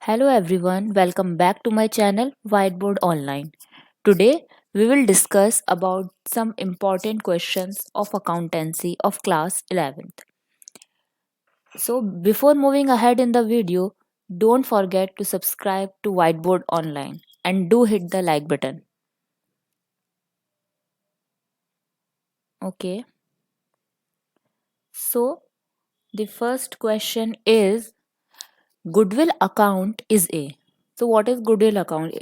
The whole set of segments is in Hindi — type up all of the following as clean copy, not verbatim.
Hello everyone, welcome back to my channel Whiteboard Online. Today we will discuss about some important questions of accountancy of class 11th. So before moving ahead in the video, don't forget to subscribe to Whiteboard Online and do hit the like button. Okay. So the first question is goodwill account is A. So what is goodwill account?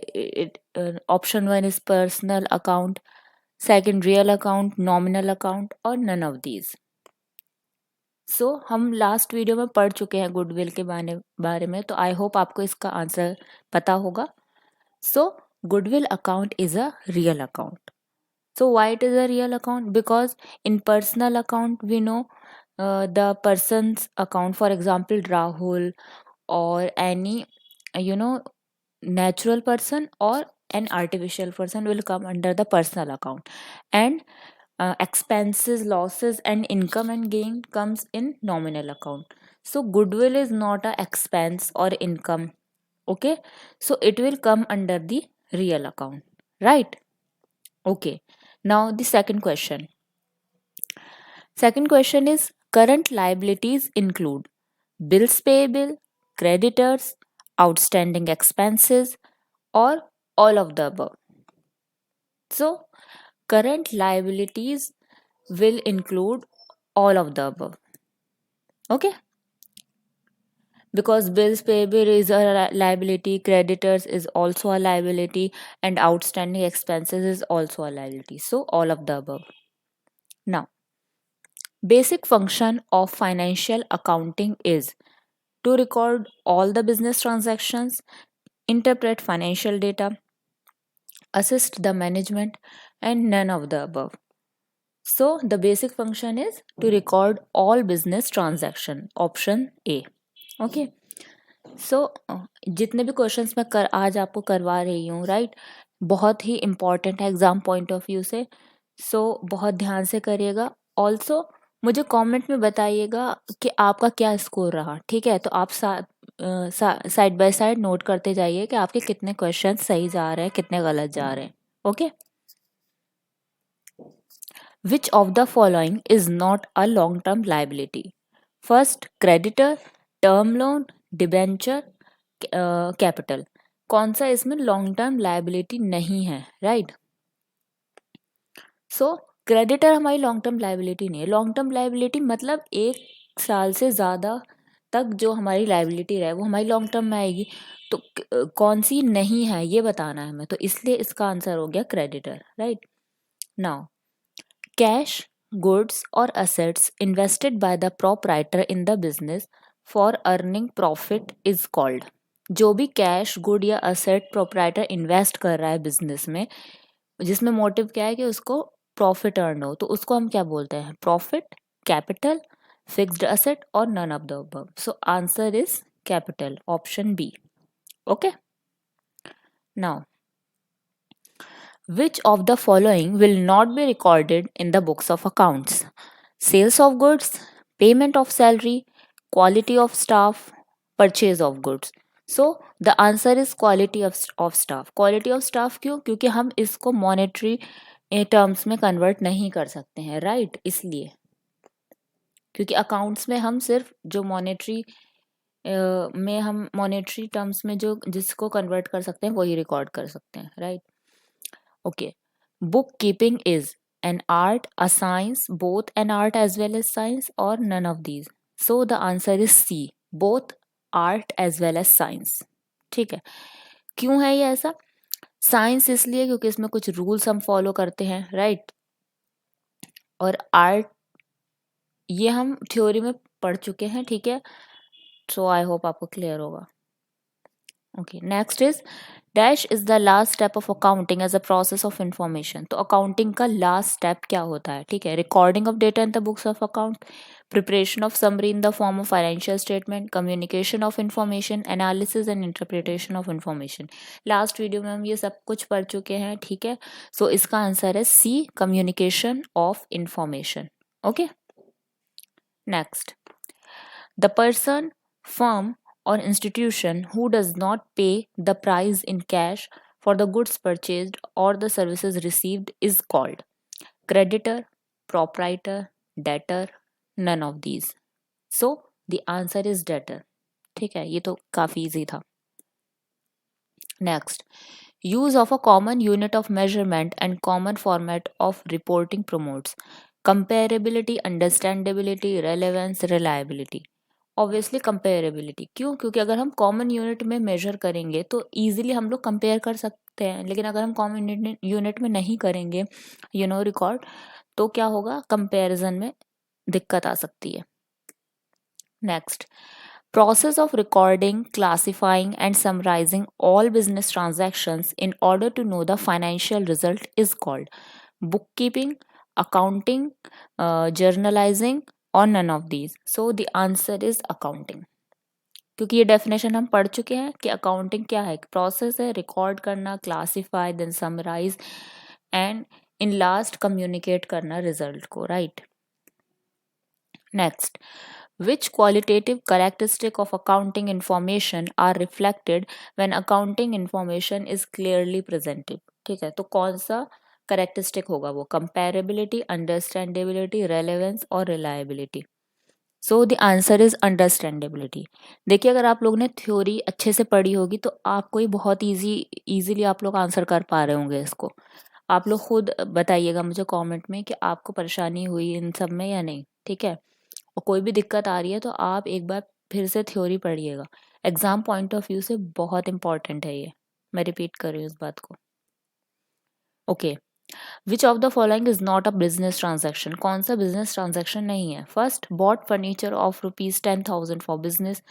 Option 1 is personal account, second real account, nominal account और none of these. सो हम लास्ट वीडियो में पढ़ चुके हैं गुडविल के बारे में, तो आई होप आपको इसका आंसर पता होगा. So goodwill account is a real account. So why it is a real account? Because in personal account we know the person's account, for example Rahul or any natural person or an artificial person will come under the personal account, and expenses, losses and income and gain comes in nominal account. So goodwill is not a expense or income. Okay, so it will come under the real account, right? Okay, now the second question is current liabilities include bills payable, creditors, outstanding expenses, or all of the above. So, current liabilities will include all of the above. Okay? Because bills payable is a liability, creditors is also a liability, and outstanding expenses is also a liability. So, all of the above. Now, basic function of financial accounting is to record all the business transactions, interpret financial data, assist the management, and none of the above. So the basic function is to record all business transaction. Option A. Okay. So जितने भी क्वेश्चंस मैं आज आपको करवा रही हूँ, राइट, बहुत ही इम्पॉर्टेंट है एग्जाम पॉइंट ऑफ व्यू से. सो बहुत ध्यान से करिएगा. ऑल्सो मुझे कमेंट में बताइएगा कि आपका क्या स्कोर रहा. ठीक है, तो आप साइड बाय साइड नोट करते जाइए कि आपके कितने क्वेश्चन सही जा रहे हैं, कितने गलत जा रहे हैं. Okay. Which of the following is not a long-term liability? First, creditor, term loan, debenture, capital. कौन सा इसमें लॉन्ग टर्म लाइबिलिटी नहीं है? राइट. सो क्रेडिटर हमारी लॉन्ग टर्म लाइबिलिटी नहीं है. लॉन्ग टर्म लाइबिलिटी मतलब 1 साल से ज़्यादा तक जो हमारी लाइबिलिटी रहे वो हमारी लॉन्ग टर्म में आएगी. तो कौन सी नहीं है ये बताना है हमें, तो इसलिए इसका आंसर हो गया creditor. Right. Now cash, goods or assets invested by the proprietor in the business for earning profit is called. जो भी कैश, गुड या असेट प्रोप्राइटर इन्वेस्ट कर रहा है बिजनेस में, जिसमें मोटिव क्या है कि उसको प्रॉफिट अर्न हो, तो उसको हम क्या बोलते हैं? प्रॉफिट, कैपिटल, फिक्स्ड असेट और none of the above. So answer is capital, option B. Okay. Now which of the following will not be recorded in the books of accounts? Sales of goods, payment of salary, quality of staff, purchase of goods. So the answer is quality of staff. Quality of staff क्यों? क्योंकि हम इसको monetary टर्म्स में कन्वर्ट नहीं कर सकते हैं, राइट? इसलिए क्योंकि अकाउंट्स में हम सिर्फ जो मॉनेटरी में हम मॉनेटरी टर्म्स में जो जिसको कन्वर्ट कर सकते हैं वही रिकॉर्ड कर सकते हैं, right? Okay. Bookkeeping is an art, a science, both an art as well as science, or none of these. So the answer is C. Both art as well as science. ठीक है. क्यों है ये ऐसा? साइंस इसलिए क्योंकि इसमें कुछ रूल्स हम फॉलो करते हैं, राइट? और आर्ट ये हम थ्योरी में पढ़ चुके हैं, ठीक है. सो आई होप आपको क्लियर होगा. Okay. Next is dash is the last step of accounting as a process of information. तो अकाउंटिंग का लास्ट स्टेप क्या होता है? ठीक है. Recording of data in the books of account, preparation of summary in the form of financial statement, communication of information, analysis and interpretation of information. Last video में हम ये सब कुछ पढ़ चुके हैं, ठीक है. सो इसका आंसर है C, communication of information. Okay. Next, the person, firm or institution who does not pay the price in cash for the goods purchased or the services received is called creditor, proprietor, debtor, none of these. So the answer is debtor. ठीक है, ये तो काफी इजी था. Next, use of a common unit of measurement and common format of reporting promotes comparability, understandability, relevance, reliability. Obviously comparability. क्यों? क्योंकि अगर हम कॉमन यूनिट में मेजर करेंगे तो इजीली हम लोग कंपेयर कर सकते हैं, लेकिन अगर हम कॉमन यूनिट में नहीं करेंगे रिकॉर्ड, तो क्या होगा, कंपैरिजन में दिक्कत आ सकती है. Next, process of recording, classifying and summarizing all business transactions in order to know the financial result is called bookkeeping, accounting, journalizing or none of these. So the answer is accounting. क्योंकि ये डेफिनेशन हम पढ़ चुके हैं कि अकाउंटिंग क्या है, प्रोसेस है रिकॉर्ड करना, classify, then summarise and in last communicate करना रिजल्ट को, right. Next, which qualitative characteristic of accounting information are reflected when accounting information is clearly presented. ठीक है, तो कौन सा करेक्टरिस्टिक होगा वो, कंपेरेबिलिटी, अंडरस्टैंडेबिलिटी, रेलेवेंस और reliability. So the answer is understandability. देखिए, अगर आप लोगों ने थ्योरी अच्छे से पढ़ी होगी तो आपको ही बहुत इजीली आप लोग आंसर कर पा रहे होंगे इसको. आप लोग खुद बताइएगा मुझे कमेंट में कि आपको परेशानी हुई इन सब में या नहीं. ठीक है, और कोई भी दिक्कत आ रही है तो आप एक बार फिर से थ्योरी पढ़िएगा. एग्जाम पॉइंट ऑफ व्यू से बहुत इंपॉर्टेंट है ये, मैं रिपीट कर रही हूँ इस बात को. Okay, which of the following is not a business transaction. कौन सा बिजनेस ट्रांजेक्शन नहीं है. First, bought furniture of ₹10,000 for business,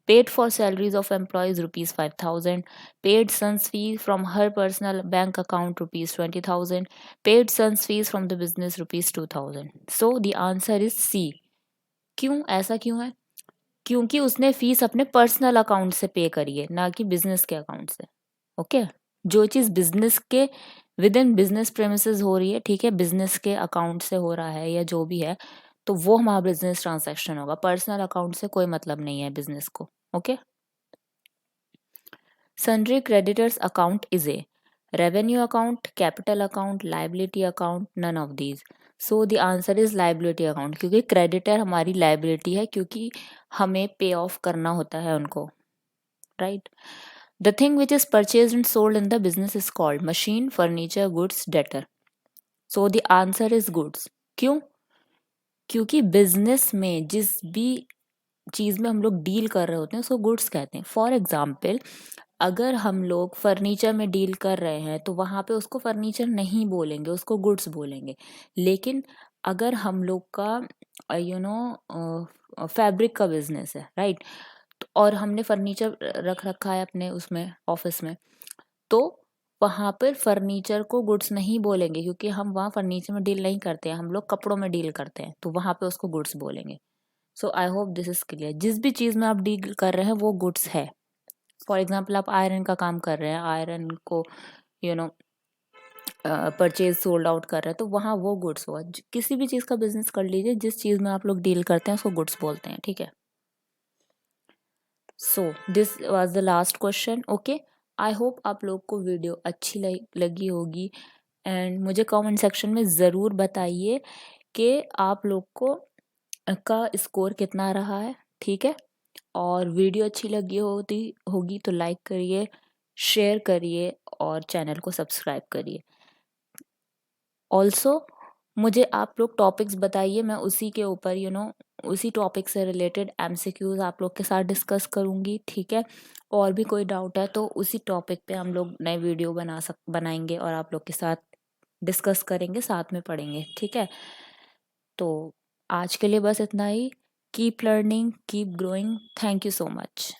paid for salaries of employees ₹5,000, paid son's fee from her personal bank account ₹20,000, paid son's fees from the business ₹2,000. So the answer is C. क्यों, ऐसा क्यों है? क्योंकि उसने फीस अपने पर्सनल अकाउंट से पे करी है, ना कि बिजनेस के अकाउंट से. ओके, जो चीज बिजनेस के विद इन बिजनेस प्रेमिसेस हो रही है, ठीक है, बिजनेस के अकाउंट से हो रहा है या जो भी है, तो वो हमारा बिजनेस ट्रांजैक्शन होगा. पर्सनल अकाउंट से कोई मतलब नहीं है बिजनेस को. Okay, sundry creditors account is a revenue account, capital account, liability account, none of these. So the answer is liability account, क्योंकि क्रेडिटर हमारी लाइबिलिटी है, क्योंकि हमें पे ऑफ करना होता है उनको, right. The thing which is purchase and sold in the business is called machine, furniture, goods, debtor. So the answer is goods. क्यों? क्योंकि बिजनेस में जिस भी चीज में हम लोग डील कर रहे होते हैं उसको गुड्स कहते हैं. फॉर एग्जाम्पल, अगर हम लोग फर्नीचर में डील कर रहे हैं तो वहां पे उसको फर्नीचर नहीं बोलेंगे, उसको गुड्स बोलेंगे. लेकिन अगर हम लोग का फैब्रिक का बिजनेस है, राइट, और हमने फर्नीचर रख रखा है अपने उसमें ऑफिस में, तो वहां पर फर्नीचर को गुड्स नहीं बोलेंगे, क्योंकि हम वहाँ फर्नीचर में डील नहीं करते हैं, हम लोग कपड़ों में डील करते हैं, तो वहां पे उसको गुड्स बोलेंगे. So I hope this is clear. जिस भी चीज में आप डील कर रहे हैं वो गुड्स है. फॉर एग्जाम्पल, आप आयरन का काम कर रहे हैं, आयरन को you know purchase sold out कर रहे हैं, तो वहाँ वो गुड्स हुआ. किसी भी चीज़ का बिजनेस कर लीजिए, जिस चीज़ में आप लोग डील करते हैं उसको गुड्स बोलते हैं. ठीक है, so this was the last question. Okay, I hope आप लोग को वीडियो अच्छी लगी होगी, एंड मुझे कमेंट सेक्शन में ज़रूर बताइए कि आप लोग को का स्कोर कितना रहा है. ठीक है, और वीडियो अच्छी लगी होगी तो लाइक करिए, शेयर करिए और चैनल को सब्सक्राइब करिए. ऑल्सो मुझे आप लोग टॉपिक्स बताइए, मैं उसी के ऊपर उसी टॉपिक से रिलेटेड एमसीक्यूज आप लोग के साथ डिस्कस करूँगी. ठीक है, और भी कोई डाउट है तो उसी टॉपिक पे हम लोग नए वीडियो बनाएंगे और आप लोग के साथ डिस्कस करेंगे, साथ में पढ़ेंगे. ठीक है, तो आज के लिए बस इतना ही. Keep learning, keep growing. Thank you so much.